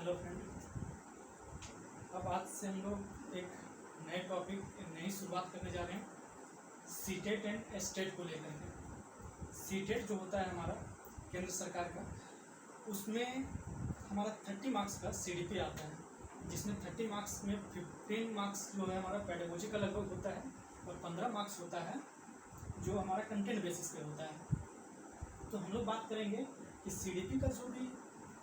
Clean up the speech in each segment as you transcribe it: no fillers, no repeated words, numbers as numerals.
Hello friend, अब आज से हम लोग एक नए टॉपिक, एक नई शुरुआत करने जा रहे हैं सीटेट एंड स्टेट को लेकर के। सीटेट जो होता है हमारा केंद्र सरकार का, उसमें हमारा 30 मार्क्स का सीडीपी आता है, जिसमें 30 मार्क्स में 15 मार्क्स जो है हमारा पेडागोजी का लगभग होता है और 15 मार्क्स होता है जो हमारा कंटेंट बेसिस पे होता है। तो हम लोग बात करेंगे कि सीडीपी का जो भी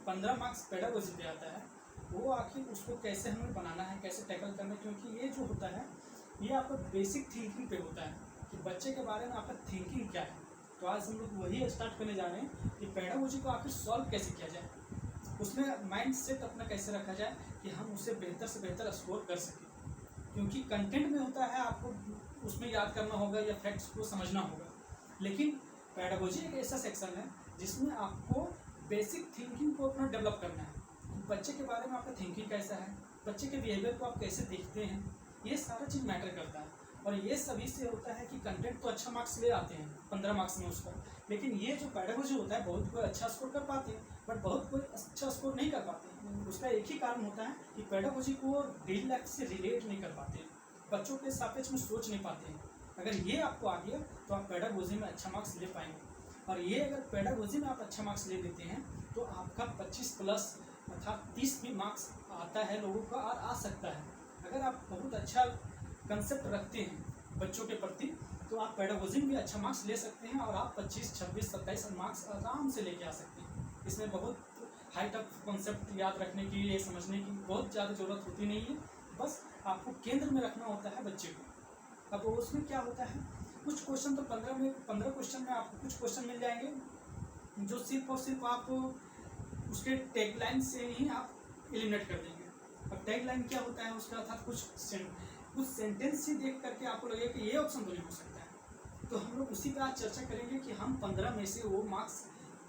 15 मार्क्स पेडागोजी पे आता है वो आखिर उसको कैसे हमें बनाना है, कैसे टैकल करना है, क्योंकि ये जो होता है ये आपका बेसिक थिंकिंग पे होता है कि बच्चे के बारे में आपका थिंकिंग क्या है। तो आज हम लोग वही स्टार्ट करने जा रहे हैं कि पेडागोजी को आखिर सॉल्व कैसे किया जाए, उसमें माइंड सेट अपना कैसे रखा जाए कि हम उसे बेहतर से बेहतर स्कोर कर सकें। क्योंकि कंटेंट में होता है आपको उसमें याद करना होगा या फैक्ट्स को समझना होगा, लेकिन पेडागोजी एक ऐसा सेक्शन है जिसमें आपको बेसिक थिंकिंग को अपना डेवलप करना है। बच्चे के बारे में आपका थिंकिंग कैसा है, बच्चे के बिहेवियर को आप कैसे देखते हैं, ये सारा चीज़ मैटर करता है। और ये सभी से होता है कि कंटेंट तो अच्छा मार्क्स ले आते हैं 15 मार्क्स में उसका, लेकिन ये जो पेडागोजी होता है बहुत कोई अच्छा स्कोर कर पाते हैं बट बहुत कोई अच्छा स्कोर नहीं कर पाते हैं। उसका एक ही कारण होता है कि पेडागोजी को डेली लाइफ से रिलेट नहीं कर पाते, बच्चों के सापेक्ष में सोच नहीं पाते हैं। अगर ये आपको आ गया तो आप पेडागोजी में अच्छा मार्क्स ले पाएंगे। और ये अगर पेडागोजी में आप अच्छा मार्क्स ले लेते हैं तो आपका 25 प्लस अर्थात 30 भी मार्क्स आता है लोगों का और आ सकता है। अगर आप बहुत अच्छा कंसेप्ट रखते हैं बच्चों के प्रति तो आप पेडागोजी में भी अच्छा मार्क्स ले सकते हैं और आप 25, 26, 27 मार्क्स आराम से लेके आ सकते हैं। इसमें बहुत हाई टफ कॉन्सेप्ट याद रखने की, ये समझने की बहुत ज़्यादा ज़रूरत होती नहीं है, बस आपको केंद्र में रखना होता है बच्चे को। अब उसमें क्या होता है, कुछ क्वेश्चन तो 15 क्वेश्चन में आपको कुछ क्वेश्चन मिल जाएंगे जो सिर्फ और सिर्फ आप उसके टैगलाइन से ही आप एलिमिनेट कर देंगे। अब टैगलाइन क्या होता है उसका, अर्थात कुछ सेंटेंस ही देख करके आपको लगेगा कि ये ऑप्शन तो नहीं हो सकता है। तो हम लोग उसी पर आज चर्चा करेंगे कि हम 15 में से वो मार्क्स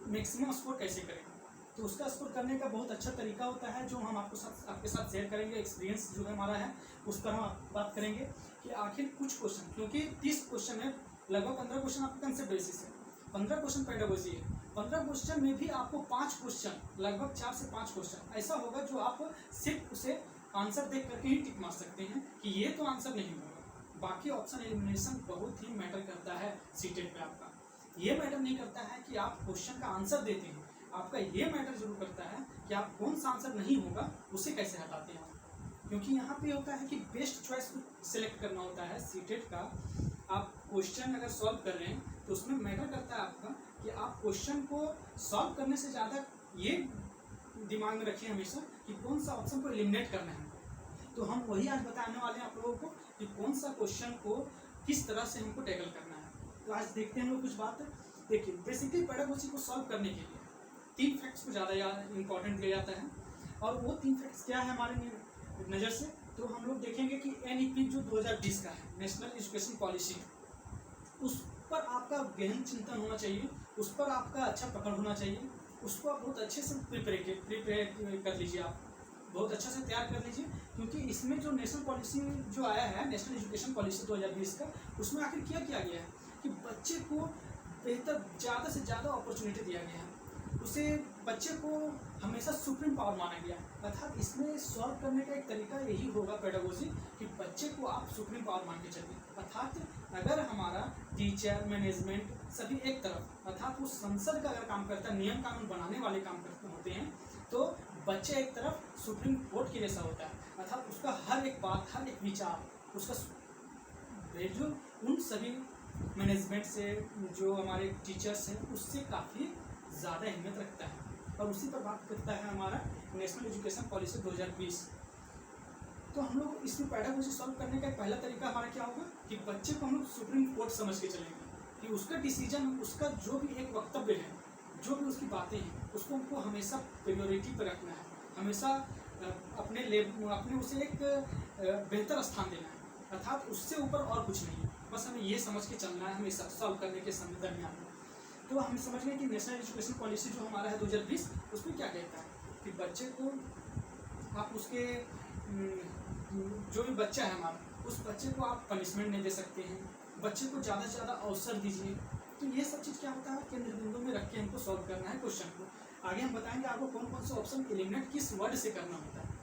मैक्सिमम स्कोर कैसे करेंगे। तो उसका स्कोर करने का बहुत अच्छा तरीका होता है जो हम आपके साथ शेयर करेंगे। एक्सपीरियंस जो है हमारा है उस पर हम बात करेंगे कि आखिर कुछ क्वेश्चन, क्योंकि 30 क्वेश्चन है, लगभग 15 क्वेश्चन आपका कंसेप्ट बेसिस है, 15 क्वेश्चन पेडागोजी है। 15 क्वेश्चन में भी आपको 5 क्वेश्चन, लगभग 4 से 5 क्वेश्चन ऐसा होगा जो आप सिर्फ उसे आंसर देख करके ही टिक मार सकते हैं कि ये तो आंसर नहीं होगा। बाकी ऑप्शन एलिमिनेशन बहुत ही मैटर करता है सीटेट पे। आपका ये मैटर नहीं करता है कि आप क्वेश्चन का आंसर देते हैं, आपका ये मैटर जरूर करता है कि आप कौन सा आंसर नहीं होगा उसे कैसे हटाते हैं। क्योंकि यहाँ पे होता है कि बेस्ट चॉइस को सिलेक्ट करना होता है सीटेट का। आप क्वेश्चन अगर सॉल्व कर रहे हैं तो उसमें मैटर करता है आपका कि आप क्वेश्चन को सॉल्व करने से ज़्यादा ये दिमाग में रखिए हमेशा कि कौन सा ऑप्शन को एलिमिनेट करना है। तो हम वही आज बताने वाले हैं आप लोगों को कि कौन सा क्वेश्चन को किस तरह से हमको टैकल करना है। तो आज देखते हैं हम लोग कुछ बात। देखिए, बेसिकली पेडागोजी को सॉल्व करने के लिए 3 फैक्ट्स को ज़्यादा इंपॉर्टेंट लिया जाता है। और वो 3 फैक्ट्स क्या है हमारे नज़र से, तो हम लोग देखेंगे कि एनईपी जो 2020 का है, नेशनल एजुकेशन पॉलिसी, उस पर आपका गहन चिंतन होना चाहिए, उस पर आपका अच्छा पकड़ होना चाहिए, उसको आप बहुत अच्छे से प्रिपेयर कर लीजिए, आप बहुत अच्छा से तैयार कर लीजिए। क्योंकि इसमें जो नेशनल पॉलिसी जो आया है, नेशनल एजुकेशन पॉलिसी 2020 का, उसमें आखिर क्या किया गया है कि बच्चे को बेहतर ज़्यादा से ज़्यादा अपॉर्चुनिटी दिया गया है, उसे बच्चे को हमेशा सुप्रीम पावर माना गया। अर्थात इसमें सॉल्व करने का एक तरीका यही होगा पेडागोजी कि बच्चे को आप सुप्रीम पावर मान के चलिए। अर्थात अगर हमारा टीचर, मैनेजमेंट सभी एक तरफ, अर्थात वो संसद का अगर काम करता है, नियम कानून बनाने वाले काम करते होते हैं, तो बच्चे एक तरफ सुप्रीम कोर्ट के जैसा होता है। अर्थात उसका हर एक बात, हर एक विचार, उसका वैल्यू उन सभी मैनेजमेंट से, जो हमारे टीचर्स हैं, उससे काफ़ी ज़्यादा अहमियत रखता है। और उसी पर बात करता है हमारा नेशनल एजुकेशन पॉलिसी 2020। तो हम लोग इसमें पेडागोजी सॉल्व करने का पहला तरीका हमारा क्या होगा कि बच्चे को हम लोग सुप्रीम कोर्ट समझ के चलेंगे कि उसका डिसीजन, उसका जो भी एक वक्तव्य है, जो भी उसकी बातें हैं, उसको हमको हमेशा प्रायोरिटी पर रखना है, हमेशा अपने उसे एक बेहतर स्थान देना है। अर्थात उससे ऊपर और कुछ नहीं है, बस हमें ये समझ के चलना है हमेशा सॉल्व करने के समय दरमियान। तो हम समझ गए कि नेशनल एजुकेशन पॉलिसी जो हमारा है 2020, उसमें क्या कहता है कि बच्चे को आप उसके जो भी बच्चा है हमारा, उस बच्चे को आप पनिशमेंट नहीं दे सकते हैं, बच्चे को ज़्यादा से ज़्यादा अवसर दीजिए। तो ये सब चीज़ क्या होता है केंद्र बिंदु में रख के हमको सॉल्व करना है क्वेश्चन को। आगे हम बताएंगे आपको कौन कौन से ऑप्शन एलिमिनेट किस वर्ड से करना होता है।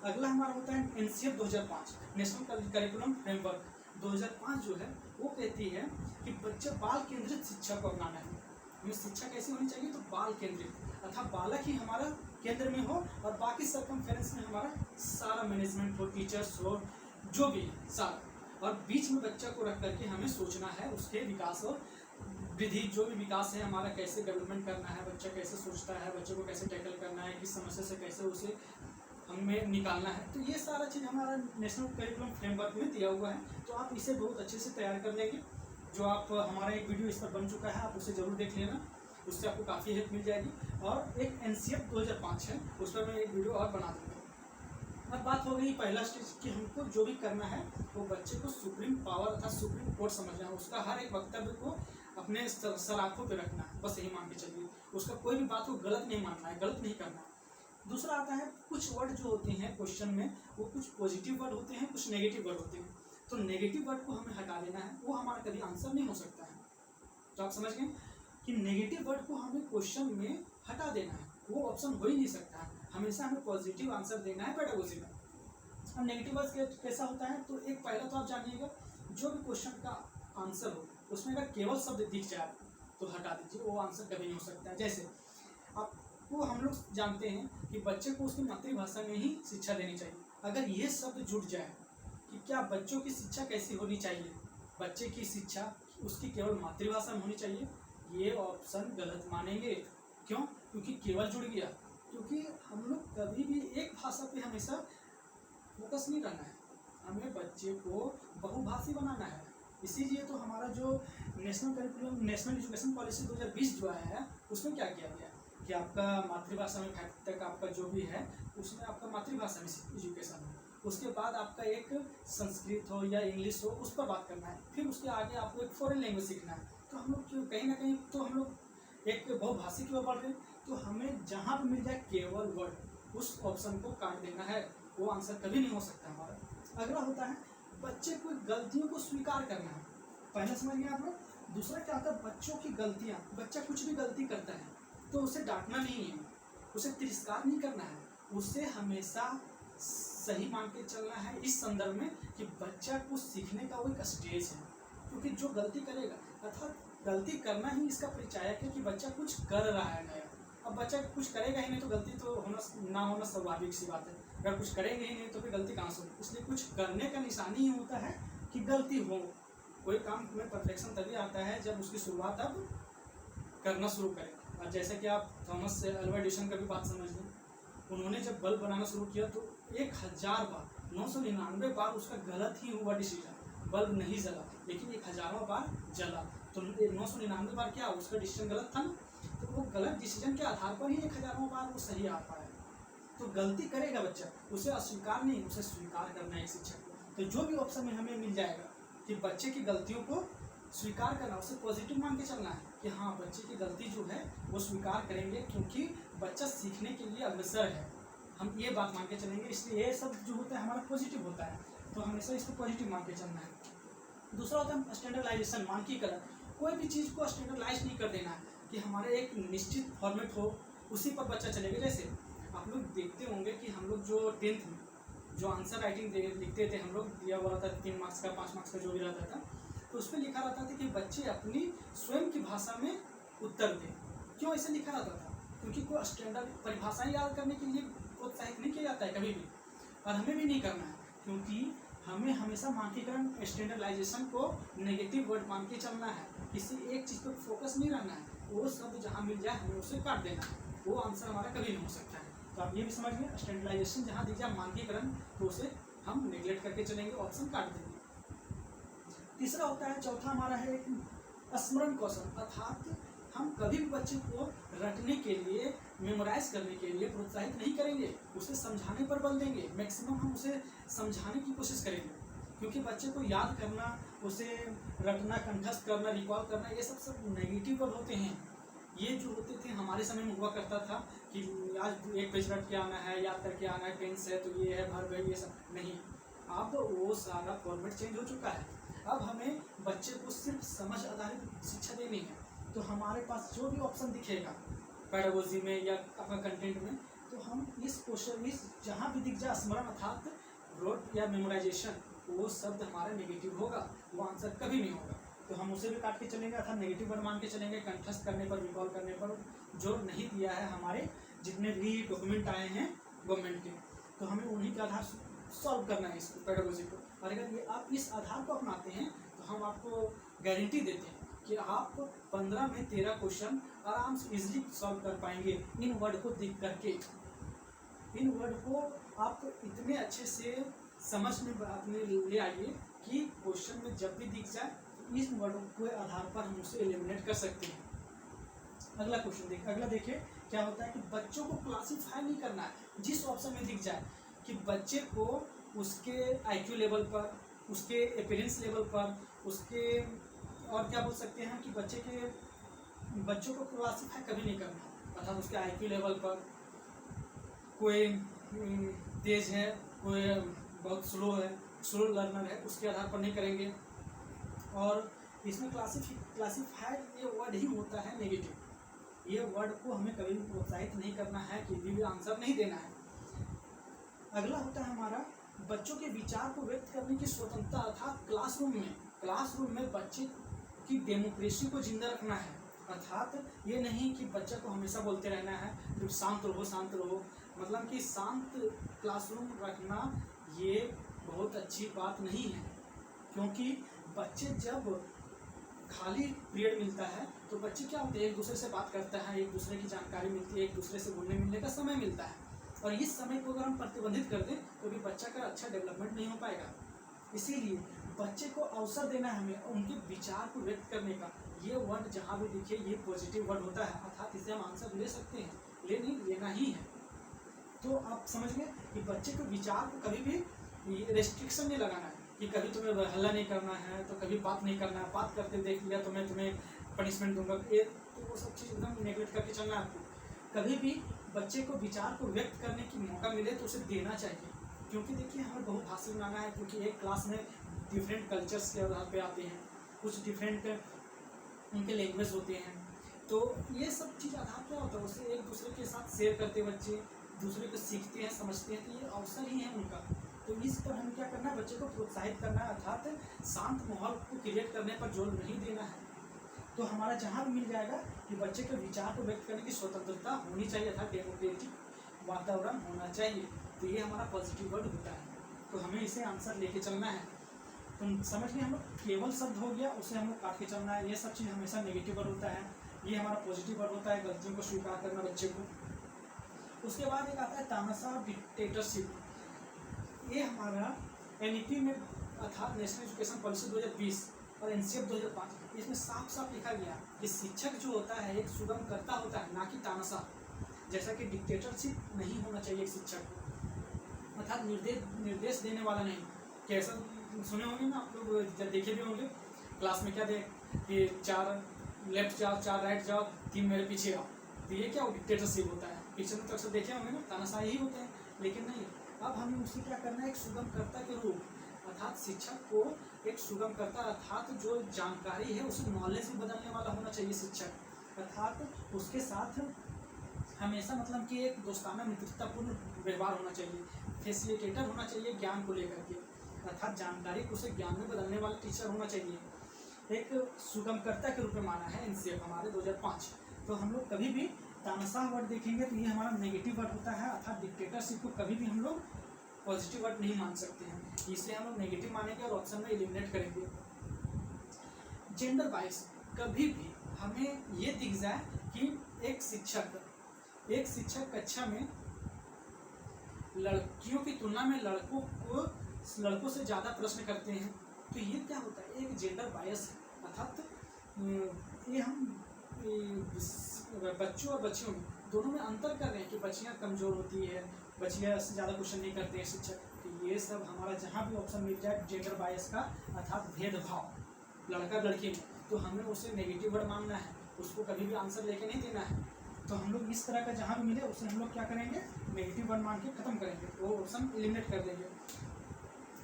अगला हमारा होता है एनसीएफ 2005 नेशनल करिकुलम फ्रेमवर्क 2005 जो है वो कहती है कि बच्चे बाल केंद्रित शिक्षा को अपनाना है। हमें शिक्षा कैसी होनी चाहिए, तो बाल केंद्रित अर्थात बालक ही हमारा केंद्र में हो और बाकी सर्कमफेरेंस में हमारा सारा मैनेजमेंट हो, टीचर्स हो, जो भी सारा, और बीच में बच्चा को रख करके हमें सोचना है उसके विकास और वृद्धि, जो भी विकास है हमारा कैसे डेवलपमेंट करना है, बच्चा कैसे सोचता है, बच्चे को कैसे टैकल करना है, किस समस्या से कैसे उसे हमें निकालना है। तो ये सारा चीज़ हमारा नेशनल करिकुलम फ्रेमवर्क में दिया हुआ है। तो आप इसे बहुत अच्छे से तैयार कर लेंगे। जो आप हमारा एक वीडियो इस पर बन चुका है, आप उसे ज़रूर देख लेना, उससे आपको काफ़ी हेल्प मिल जाएगी। और एक एनसीएफ 2005 है, उस पर मैं एक वीडियो और बना दूँगा। अब बात हो गई पहला स्टेज कि हमको जो भी करना है वो बच्चे को सुप्रीम पावर अर्थात सुप्रीम कोर्ट समझना है, उसका हर एक वक्तव्य को अपने सलाखों पे रखना है, बस यही मान के चलिए। उसका कोई भी बात को गलत नहीं मानना है, गलत नहीं करना है। दूसरा आता है कुछ वर्ड जो होते हैं क्वेश्चन में, वो कुछ पॉजिटिव वर्ड होते हैं, कुछ नेगेटिव वर्ड होते हैं। तो नेगेटिव वर्ड को हमें हटा देना है, वो हमारा कभी आंसर नहीं हो सकता है। तो आप समझ गए कि नेगेटिव वर्ड को हमें क्वेश्चन में हटा देना है, वो ऑप्शन हो ही नहीं सकता है। हमेशा हमें पॉजिटिव आंसर देना है पेडागोजी में। अब नेगेटिव वर्ड कैसा होता है, तो एक पहला तो आप जानिएगा, जो भी क्वेश्चन का आंसर हो उसमें अगर केवल शब्द दिख जाए तो हटा दीजिए, वो आंसर कभी नहीं हो सकता है। जैसे आपको हम लोग जानते हैं कि बच्चे को उसकी मातृभाषा में ही शिक्षा देनी चाहिए। अगर ये शब्द जुड़ जाए कि क्या बच्चों की शिक्षा कैसी होनी चाहिए, बच्चे की शिक्षा उसकी केवल मातृभाषा में होनी चाहिए, ये ऑप्शन गलत मानेंगे। क्यों? क्योंकि केवल जुड़ गया। क्योंकि हम लोग कभी भी एक भाषा पे हमेशा फोकस नहीं करना है, हमें बच्चे को बहुभाषी बनाना है। इसीलिए तो हमारा जो national curriculum national education policy 2020 जो आया है, उसमें क्या किया गया कि आपका मातृभाषा में 5 तक आपका जो भी है उसमें आपका मातृभाषा में एजुकेशन हो, उसके बाद आपका एक संस्कृत हो या इंग्लिश हो उस पर बात करना है, फिर उसके आगे आपको एक फॉरेन लैंग्वेज सीखना है। तो हम लोग क्यों कहीं ना कहीं तो हम लोग एक बहुभाषी की ओर बढ़ रहे हैं। तो हमें जहाँ पर मिल जाए केवल वर्ड, उस ऑप्शन को काट देना है, वो आंसर कभी नहीं हो सकता हमारा। अगला होता है बच्चे को गलतियों को स्वीकार करना है। पहला समझ गए आप लोग। दूसरा क्या होता है, बच्चों की गलतियाँ, बच्चा कुछ भी गलती करता है तो उसे डांटना नहीं है, उसे तिरस्कार नहीं करना है, उसे हमेशा सही मान के चलना है इस संदर्भ में कि बच्चा को सीखने का वो एक स्टेज है। क्योंकि जो गलती करेगा अर्थात गलती करना ही इसका परिचायक है कि बच्चा कुछ कर रहा है नया। अब बच्चा कुछ करेगा ही नहीं तो गलती तो ना होना स्वाभाविक सी बात है। अगर कुछ करेंगे ही नहीं तो फिर गलती कहाँ से होगी। इसलिए कुछ करने का निशानी ही होता है कि गलती हो। कोई काम में परफेक्शन तभी आता है जब उसकी शुरुआत अब करना शुरू करें। और जैसे कि आप थॉमस अल्वा एडिसन का भी बात समझ लें, उन्होंने जब बल्ब बनाना शुरू किया तो 1000 बार 999 बार उसका गलत ही हुआ डिसीजन, बल्ब नहीं जला, लेकिन 1000वां बार जला। तो 999 बार क्या उसका डिसीजन गलत था ना, तो वो गलत डिसीजन के आधार पर ही 1000वां बार वो सही आ पाया। तो गलती करेगा बच्चा, उसे अस्वीकार नहीं, उसे स्वीकार करना है एक शिक्षक को। तो जो भी ऑप्शन में हमें मिल जाएगा कि बच्चे की गलतियों को स्वीकार करना, उसे पॉजिटिव मान के चलना है कि हाँ बच्चे की गलती जो है वो स्वीकार करेंगे क्योंकि बच्चा सीखने के लिए अग्रसर है, हम ये बात मान के चलेंगे। इसलिए ये सब जो होता है हमारा पॉजिटिव होता है, तो हमेशा इसको पॉजिटिव मान के चलना है। दूसरा होता है स्टैंडर्डाइजेशन, मानकीकरण। कोई भी चीज़ को स्टैंडर्डाइज नहीं कर देना है कि हमारे एक निश्चित फॉर्मेट हो उसी पर बच्चा चलेगा। जैसे आप लोग देखते होंगे कि हम लोग जो 10th में जो आंसर राइटिंग लिखते थे, हम लोग दिया हुआ था 3 मार्क्स का 5 मार्क्स का जो भी रहता था, तो उस पर लिखा रहता था कि बच्चे अपनी स्वयं की भाषा में उत्तर दें। क्यों ऐसे लिखा रहता था? क्योंकि कोई स्टैंडर्ड परिभाषाएं याद करने के लिए प्रोत्साहित नहीं किया जाता है कभी भी, और हमें भी नहीं करना है। क्योंकि हमें हमेशा मानकीकरण स्टैंडर्डाइजेशन को नेगेटिव वर्ड मान के चलना है, किसी एक चीज़ पर फोकस नहीं रहना है। वो शब्द जहाँ मिल जाए हमें उसे काट देना है, वो आंसर हमारा कभी नहीं हो सकता है। तो आप ये भी समझ गए, स्टैंडर्डाइजेशन जहाँ दिख जाए मानकीकरण तो उसे हम नेग्लेक्ट करके चलेंगे, ऑप्शन काट देंगे। तीसरा होता है, चौथा हमारा है एक स्मरण कौशल, अर्थात हम कभी भी बच्चे को रटने के लिए, मेमोराइज करने के लिए प्रोत्साहित नहीं करेंगे, उसे समझाने पर बल देंगे। मैक्सिमम हम उसे समझाने की कोशिश करेंगे, क्योंकि बच्चे को याद करना, उसे रटना, कंठस्थ करना, रिकॉल करना, ये सब नेगेटिव वर्ड होते हैं। ये जो होते थे हमारे समय में हुआ करता था कि आज एक पेज रट के आना है, याद करके आना है, टेंस है तो ये है, वर्ब है, ये सब नहीं। अब वो सारा फॉर्मेट चेंज हो चुका है। अब हमें बच्चे को सिर्फ समझ आधारित शिक्षा देनी है। तो हमारे पास जो भी ऑप्शन दिखेगा पेडागोजी में या अपना कंटेंट में, तो हम इस क्वेश्चन इस जहाँ भी दिख जाए स्मरण अर्थात रोट या मेमोराइजेशन, वो शब्द हमारा नेगेटिव होगा, वो आंसर कभी नहीं होगा। तो हम उसे भी काट के चलेंगे अर्थात नेगेटिव वर्ड मान के चलेंगे। कंठस्थ करने पर, रिकॉल करने पर जो नहीं दिया है हमारे जितने भी डॉक्यूमेंट आए हैं गवर्नमेंट के, तो हमें उन्हीं के आधार सॉल्व करना है इसको, पेडागोजी को। और अगर ये आप इस आधार को अपनाते हैं तो हम आपको गारंटी देते हैं कि आप 15 में 13 क्वेश्चन आराम से इजीली सॉल्व कर पाएंगे इन वर्ड को देख करके। इन वर्ड को आप इतने अच्छे से समझ में अपने ले आइए कि क्वेश्चन में जब भी दिख जाए तो इस वर्ड के आधार पर हम उसे एलिमिनेट कर सकते हैं। अगला क्वेश्चन देखिए, अगला देखिए क्या होता है कि बच्चों को क्लासीफाई नहीं करना है। जिस ऑप्शन में दिख जाए कि बच्चे को उसके IQ लेवल पर, उसके अपीयरेंस लेवल पर, उसके और क्या बोल सकते हैं कि बच्चों को क्लासीफाई कभी नहीं करना, अर्थात उसके IQ लेवल पर कोई तेज है, कोई बहुत स्लो लर्नर है, उसके आधार पर नहीं करेंगे। और इसमें क्लासीफाइड ये वर्ड ही होता है नेगेटिव। ये वर्ड को हमें कभी भी प्रोत्साहित नहीं करना है, किसी भी आंसर नहीं देना है। अगला होता है हमारा बच्चों के विचार को व्यक्त करने की स्वतंत्रता, अर्थात क्लासरूम में बच्चे की डेमोक्रेसी को जिंदा रखना है। अर्थात ये नहीं कि बच्चे को हमेशा बोलते रहना है कि शांत रहो, मतलब कि शांत क्लासरूम रखना ये बहुत अच्छी बात नहीं है। क्योंकि बच्चे जब खाली पीरियड मिलता है तो बच्चे क्या होते हैं, एक दूसरे से बात करता है, एक दूसरे की जानकारी मिलती है, एक दूसरे से घुलने मिलने का समय मिलता है। और इस समय को अगर हम प्रतिबंधित कर दें तो भी बच्चा का अच्छा डेवलपमेंट नहीं हो पाएगा। इसीलिए बच्चे को अवसर देना है हमें उनके विचार को व्यक्त करने का। ये वर्ड जहाँ भी दिखे ये पॉजिटिव वर्ड होता है, अर्थात इसे हम आंसर ले सकते हैं, लेना ही है। तो आप समझ गए कि बच्चे के विचार को कभी भी रेस्ट्रिक्शन नहीं लगाना है कि कभी तुम्हें हल्ला नहीं करना है तो कभी बात नहीं करना है, बात करते देख लिया तो मैं तुम्हें पनिशमेंट दूंगा, ये तो वो सब चीज़ एकदम नेगलेक्ट करके चलना है आपको। कभी भी बच्चे को विचार को व्यक्त करने की मौका मिले तो उसे देना चाहिए। क्योंकि देखिए हमें बहुभाषी बनाना है, क्योंकि एक क्लास में डिफरेंट कल्चर्स के आधार पे आते हैं, कुछ डिफरेंट उनके लैंग्वेज होते हैं, तो ये सब चीज़ आधार क्या होता है, उसे एक दूसरे के साथ शेयर करते बच्चे दूसरे को सीखते हैं, समझते हैं, तो ये अवसर ही है उनका। तो इस पर हमें क्या करना है, बच्चे को प्रोत्साहित करना है, अर्थात शांत माहौल को क्रिएट करने पर जोर नहीं देना है। तो हमारा जहाँ भी मिल जाएगा कि बच्चे के विचार को व्यक्त करने की स्वतंत्रता होनी चाहिए, अर्थात डेमोक्रेटिक वातावरण होना चाहिए, तो ये हमारा पॉजिटिव वर्ड होता है। तो हमें इसे आंसर लेके चलना है। तो समझ गए हम लोग, केवल शब्द हो गया उसे हम लोग काट के चलना है। ये सब चीज़ हमेशा नेगेटिव वर्ड होता है, ये हमारा पॉजिटिव वर्ड होता है, गलतियों को स्वीकार करना बच्चे को। उसके बाद एक आता है तानाशाह डिक्टेटरशिप। ये हमारा NEP में अर्थात नेशनल एजुकेशन पॉलिसी 2020 और NCF 2005 इसमें साफ साफ लिखा गया कि शिक्षक जो होता है एक सुगमकर्ता होता है, ना कि तानाशाह। जैसा कि डिक्टेटरशिप नहीं होना चाहिए एक शिक्षक को, अर्थात निर्देश देने वाला नहीं। कैसा सुने होंगे ना आप लोग, जब देखे भी होंगे क्लास में, क्या देख कि 4 लेफ्ट जाओ, 4 राइट जाओ, 3 मेरे पीछे आओ, तो ये क्या डिक्टेटरशिप होता है। पीछे में तो अक्सर देखे होंगे ना, तानाशाही ही होते हैं। लेकिन नहीं, अब हमें उसे क्या करना है, एक सुगमकर्ता के रूप, अर्थात शिक्षक को एक सुगमकर्ता, अर्थात जो जानकारी है उसे नॉलेज में बदलने वाला होना चाहिए शिक्षक। अर्थात उसके साथ हमेशा मतलब कि एक दोस्ताना मित्रतापूर्ण व्यवहार होना चाहिए, फैसिलिटेटर होना चाहिए ज्ञान को लेकर के, अर्थात जानकारी को उसे ज्ञान में बदलने वाला टीचर होना चाहिए। एक सुगमकर्ता के रूप में माना है NCF हमारे 2005। तो हम लोग कभी भी तानाशाह वर्ड देखेंगे तो ये हमारा नेगेटिव वर्ड होता है, अर्थात डिक्टेटरशिप को कभी भी हम लोग पॉजिटिव वर्ड नहीं मान सकते हैं, इसलिए हम लोग नेगेटिव मानेंगे और ऑप्शन में एलिमिनेट करेंगे। जेंडर वाइज कभी भी हमें ये दिख जाए कि एक शिक्षक कक्षा में लड़कियों की तुलना में लड़कों से ज़्यादा प्रश्न करते हैं, तो ये क्या होता है, एक जेंडर बायस है। अर्थात ये हम बच्चों और बच्चियों में दोनों में अंतर कर रहे हैं कि बच्चियां कमज़ोर होती है, बच्चियां से ज़्यादा क्वेश्चन नहीं करते हैं शिक्षक। तो ये सब हमारा जहाँ भी ऑप्शन मिल जाए जेंडर बायस का, अर्थात भेदभाव लड़का लड़की में, तो हमें उसे नेगेटिव वर्ड मानना है, उसको कभी भी आंसर लेके नहीं देना है। तो हम लोग इस तरह का जहाँ भी मिले उसे हम लोग क्या करेंगे, नेगेटिव वर्ड मान के ख़त्म करेंगे, वो ऑप्शन एलिमिनेट कर देंगे।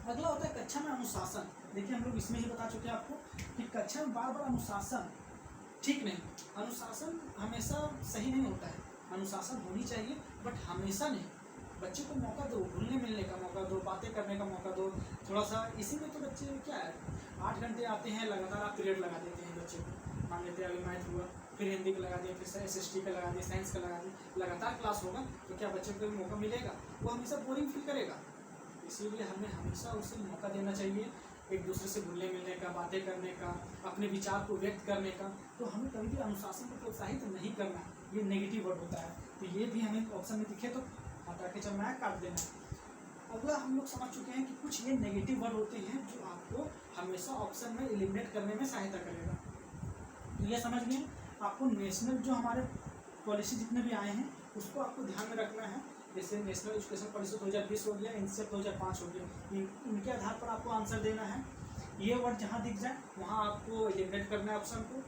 अगला होता है कक्षा में अनुशासन। देखिए हम लोग इसमें ही बता चुके हैं आपको कि कक्षा में बार बार अनुशासन ठीक नहीं। अनुशासन हमेशा सही नहीं होता है, अनुशासन होनी चाहिए बट हमेशा नहीं। बच्चे को मौका दो, घुलने मिलने का मौका दो, बातें करने का मौका दो थोड़ा सा। इसी में तो बच्चे क्या है 8 घंटे आते हैं लगातार, आप पीरियड लगा देते हैं बच्चे को। मान लेते हैं अभी मैथ हुआ, फिर हिंदी का लगा दिया, फिर SST का लगा दिया, साइंस का लगा दिया, लगातार क्लास होगा तो क्या बच्चे को मौका मिलेगा? वो हमेशा बोरिंग फील करेगा। इसीलिए हमें हमेशा उसे मौका देना चाहिए, एक दूसरे से घुलने मिलने का, बातें करने का, अपने विचार को व्यक्त करने का। तो हमें कभी भी अनुशासन को प्रोत्साहित नहीं करना है, ये नेगेटिव वर्ड होता है। तो ये भी हमें ऑप्शन में दिखे तो हटा के चलना है, काट देना है। अगला हम लोग समझ चुके हैं कि कुछ ये नेगेटिव वर्ड होते हैं जो आपको हमेशा ऑप्शन में एलिमिनेट करने में सहायता करेगा। तो ये समझ गए। आपको नेशनल जो हमारे पॉलिसी जितने भी आए हैं उसको आपको ध्यान में रखना है। जैसे नेशनल एजुकेशन पॉलिसी 2020 हो गया, इनसे 2005 हो गया, इनके आधार पर आपको आंसर देना है। ये वर्ड जहाँ दिख जाए वहाँ आपको एलिमिनेट करना है ऑप्शन को।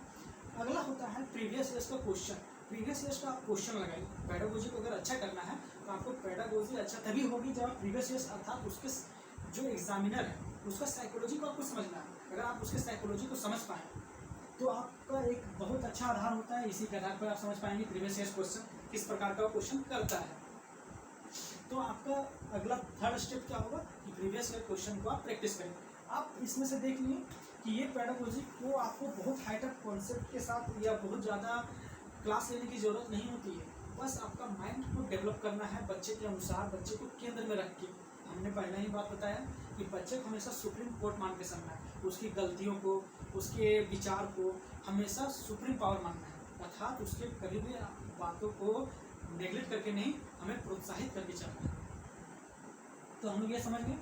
अगला होता है प्रीवियस ईयर्स का क्वेश्चन। प्रीवियस ईयर्स का आप क्वेश्चन लगाइए। पेडागोजी को अगर अच्छा करना है तो आपको पेडागोजी अच्छा तभी होगी जब आप प्रीवियस ईयर्स अर्थात उसके जो एग्जामिनर है उसका साइकोलॉजी को आपको समझना है। अगर आप उसके साइकोलॉजी को समझ पाएँ तो आपका एक बहुत अच्छा आधार होता है। इसी के आधार पर आप समझ पाएंगे प्रीवियस ईयर्स क्वेश्चन किस प्रकार का क्वेश्चन करता है। तो आपका अगला थर्ड स्टेप क्या होगा कि प्रीवियस ईयर क्वेश्चन को आप प्रैक्टिस करें। आप इसमें से देख लिए कि ये पेडागोजी को आपको बहुत हाईटेक कॉन्सेप्ट के साथ या बहुत ज़्यादा क्लास लेने की ज़रूरत नहीं होती है। बस आपका माइंड को डेवलप करना है बच्चे के अनुसार, बच्चे को केंद्र में रख के। हमने पहले ही बात बताया कि बच्चे को हमेशा सुप्रीम कोर्ट मान के चलना है, उसकी गलतियों को, उसके विचार को हमेशा सुप्रीम पावर मानना है, अर्थात उसके कभी भी बातों को नेगलेक्ट करके नहीं, हमें प्रोत्साहित करके चलना है। तो हम लोग ये समझ गए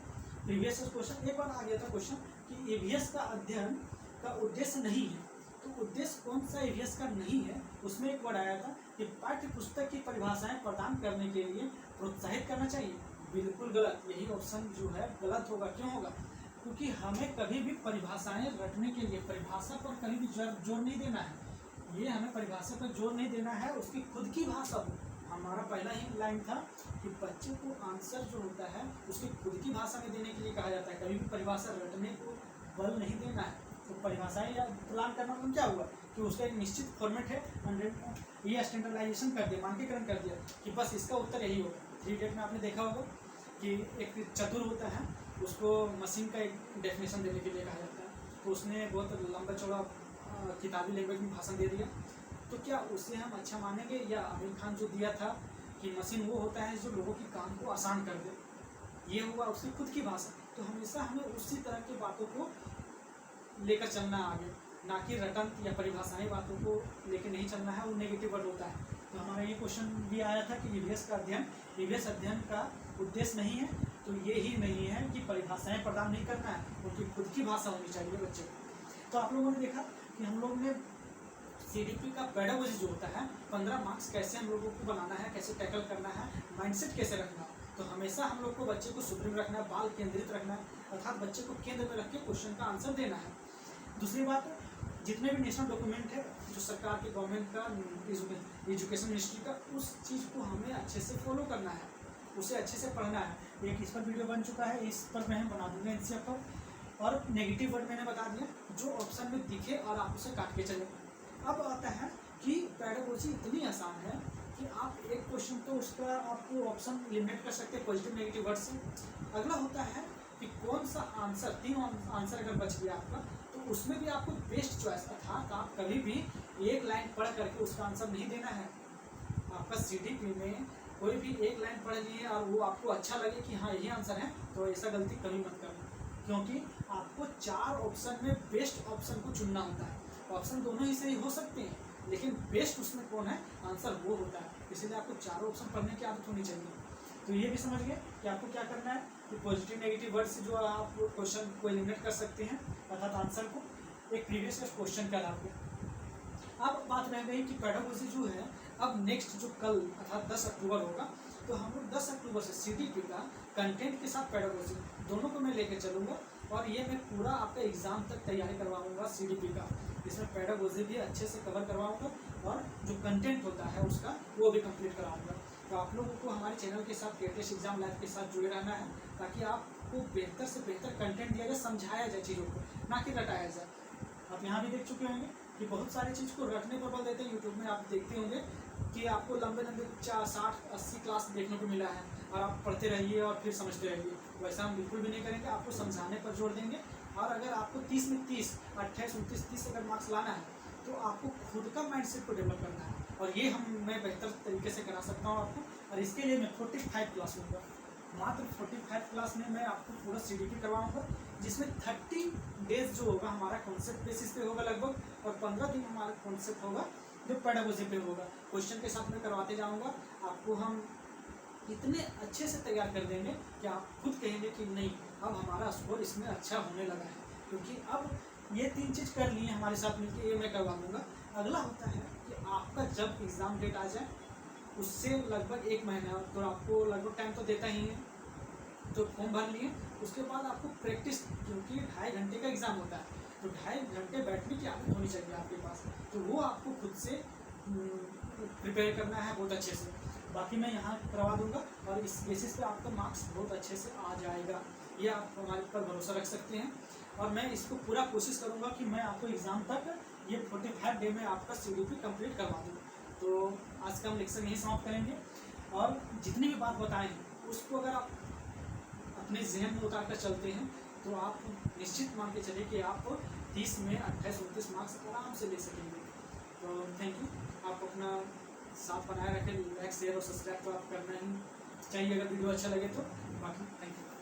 प्रीवियस क्वेश्चन। एक बार आ गया था क्वेश्चन कि EVS का अध्ययन का उद्देश्य नहीं है। तो उद्देश्य कौन सा EVS का नहीं है, उसमें एक वर्ड आया था कि पाठ्य पुस्तक की परिभाषाएं प्रदान करने के लिए प्रोत्साहित करना चाहिए। बिल्कुल गलत, यही ऑप्शन जो है गलत होगा। क्यों होगा? क्योंकि हमें कभी भी परिभाषाएं रखने के लिए परिभाषा पर कभी भी जोर नहीं देना है। ये हमें परिभाषा पर जोर नहीं देना है, उसकी खुद की भाषा हो। हमारा पहला ही लाइन था कि बच्चे को आंसर जो होता है उसकी खुद की भाषा में देने के लिए कहा जाता है, कभी भी परिभाषा रटने को बल नहीं देना है। तो परिभाषाएं या प्लान करना मतलब क्या हुआ कि उसका एक निश्चित फॉर्मेट है, ये स्टैंडर्डाइजेशन कर दिया, मानकीकरण कर दिया कि बस इसका उत्तर यही होगा। 3 डेट में आपने देखा होगा कि एक चतुर होता है, उसको मशीन का एक डेफिनेशन देने के लिए कहा जाता है, तो उसने बहुत लंबा चौड़ा किताबी लैंग्वेज में भाषण दे दिया। तो क्या उसे हम अच्छा मानेंगे? या आमिर खान जो दिया था कि मशीन वो होता है जो लोगों के काम को आसान कर दे, ये हुआ उसकी खुद की भाषा। तो हमेशा हमें उसी तरह की बातों को लेकर चलना है आगे, ना कि रटन या परिभाषाएं बातों को लेकर नहीं चलना है, वो नेगेटिव वर्ड होता है। तो हमारा ये क्वेश्चन भी आया था कि EVS अध्ययन का उद्देश्य नहीं है, तो ये ही नहीं है कि परिभाषाएं प्रदान नहीं करना है, उनकी खुद की भाषा होनी चाहिए बच्चे को। तो आप लोगों ने देखा कि हम लोग ने CDP का पेडागोजी जो होता है 15 मार्क्स कैसे हम लोगों को बनाना है, कैसे टैकल करना है, माइंडसेट कैसे रखना है। तो हमेशा हम लोग को बच्चे को सुप्रीम रखना है, बाल केंद्रित रखना है, अर्थात बच्चे को केंद्र में रख के क्वेश्चन का आंसर देना है। दूसरी बात, जितने भी नेशनल डॉक्यूमेंट है जो सरकार के गवर्नमेंट का एजुकेशन मिनिस्ट्री का, उस चीज़ को हमें अच्छे से फॉलो करना है, उसे अच्छे से पढ़ना है। एक इस पर वीडियो बन चुका है, इस पर मैं बना दूंगा NCF पर। और नेगेटिव वर्ड मैंने बता दिया जो ऑप्शन में दिखे और आप उसे काट के चले। अब आता है कि पेडागोजी इतनी आसान है कि आप एक क्वेश्चन तो उसका आपको ऑप्शन एलिमिनेट कर सकते हैं पॉजिटिव नेगेटिव वर्ड से। अगला होता है कि कौन सा आंसर, 3 आंसर अगर बच गया आपका, तो उसमें भी आपको बेस्ट चॉइस, अर्थात आप कभी भी एक लाइन पढ़ करके उसका आंसर नहीं देना है। आपका CDP में कोई भी एक लाइन पढ़ लिए और वो आपको अच्छा लगे कि हाँ यही आंसर है, तो ऐसा गलती कभी मत करना, क्योंकि आपको 4 ऑप्शन में बेस्ट ऑप्शन को चुनना होता है। ऑप्शन दोनों ही सही हो सकते हैं, लेकिन बेस्ट उसमें कौन है, आंसर वो होता है। इसलिए आपको 4 ऑप्शन पढ़ने की आदत होनी चाहिए। तो ये भी समझ गए कि आपको क्या करना है कि पॉजिटिव नेगेटिव वर्ड से जो आप क्वेश्चन को एलिमिनेट कर सकते हैं, अर्थात आंसर को एक प्रीवियस क्वेश्चन के आधार पर। अब बात रह गई कि पेडागोजी जो है, अब नेक्स्ट जो कल अर्थात 10 अक्टूबर होगा, तो हम लोग 10 अक्टूबर से CDP का कंटेंट के साथ पेडागोजी दोनों को मैं लेकर चलूँगा, और ये मैं पूरा आपका एग्ज़ाम तक तैयारी करवाऊँगा CDP का। इसमें पेडागोजी भी अच्छे से कवर करवाऊँगा और जो कंटेंट होता है उसका वो भी कंप्लीट कराऊँगा। तो आप लोगों को हमारे चैनल के साथ टेस्ट एग्जाम लाइव के साथ जुड़े रहना है, ताकि आपको बेहतर से बेहतर कंटेंट दिया जाए, समझाया जाए चीज़ों को, ना कि रटाया जाए। आप यहाँ भी देख चुके होंगे कि कि बहुत सारी चीज़ को रटने पर बल देते हैं। यूट्यूब में आप देखते होंगे कि आपको लंबे लंबे 60-80 क्लास देखने को मिला है और आप पढ़ते रहिए और फिर समझते रहिए। वैसा हम बिल्कुल भी नहीं करेंगे, आपको समझाने पर जोर देंगे। और अगर आपको 30 में 30, 28, 29, 30 अगर मार्क्स लाना है तो आपको खुद का माइंडसेट को डेवलप करना है, और ये मैं बेहतर तरीके से करा सकता हूँ आपको। और इसके लिए मैं 45 क्लास लूँगा, मात्र 45 क्लास में मैं आपको पूरा CDP करवाऊँगा, जिसमें 30 डेज जो होगा हमारा कॉन्सेप्ट बेसिस पे होगा लगभग, और 15 दिन हमारा कॉन्सेप्ट होगा जो पेडागोजी पे होगा। क्वेश्चन के साथ मैं करवाते जाऊँगा, आपको हम इतने अच्छे से तैयार कर देंगे कि आप खुद कहेंगे कि नहीं अब हमारा स्कोर इसमें अच्छा होने लगा है, क्योंकि अब ये 3 चीज़ कर ली है हमारे साथ मिलकर, ये मैं करवा दूँगा। अगला होता है कि आपका जब एग्ज़ाम डेट आ जाए उससे लगभग 1 महीना, तो आपको लगभग टाइम तो देता ही है, तो फॉर्म भर लिए उसके बाद आपको प्रैक्टिस, क्योंकि 2.5 घंटे का एग्ज़ाम होता है, तो 2.5 घंटे बैठने की आदत होनी चाहिए आपके पास, तो वो आपको खुद से प्रिपेयर करना है बहुत अच्छे से। बाकी मैं यहाँ करवा दूंगा और इस बेसिस पे आपका मार्क्स बहुत अच्छे से आ जाएगा, ये आप हमारे ऊपर भरोसा रख सकते हैं। और मैं इसको पूरा कोशिश करूँगा कि मैं आपको एग्ज़ाम तक ये 45 डे में आपका CDP कंप्लीट करवा दूँ। तो आज का हम लेक्चर यहीं समाप्त करेंगे, और जितनी भी बात बताएं उसको अगर आप अपने जहन में उतार कर चलते हैं तो आप निश्चित मान के चलिए कि आप 30 में 28-29 मार्क्स आराम से ले सकेंगे। तो थैंक यू, आप अपना साथ बनाए रखें, लाइक शेयर और सब्सक्राइब तो आप करना ही चाहिए अगर वीडियो अच्छा लगे तो। बाकी थैंक यू।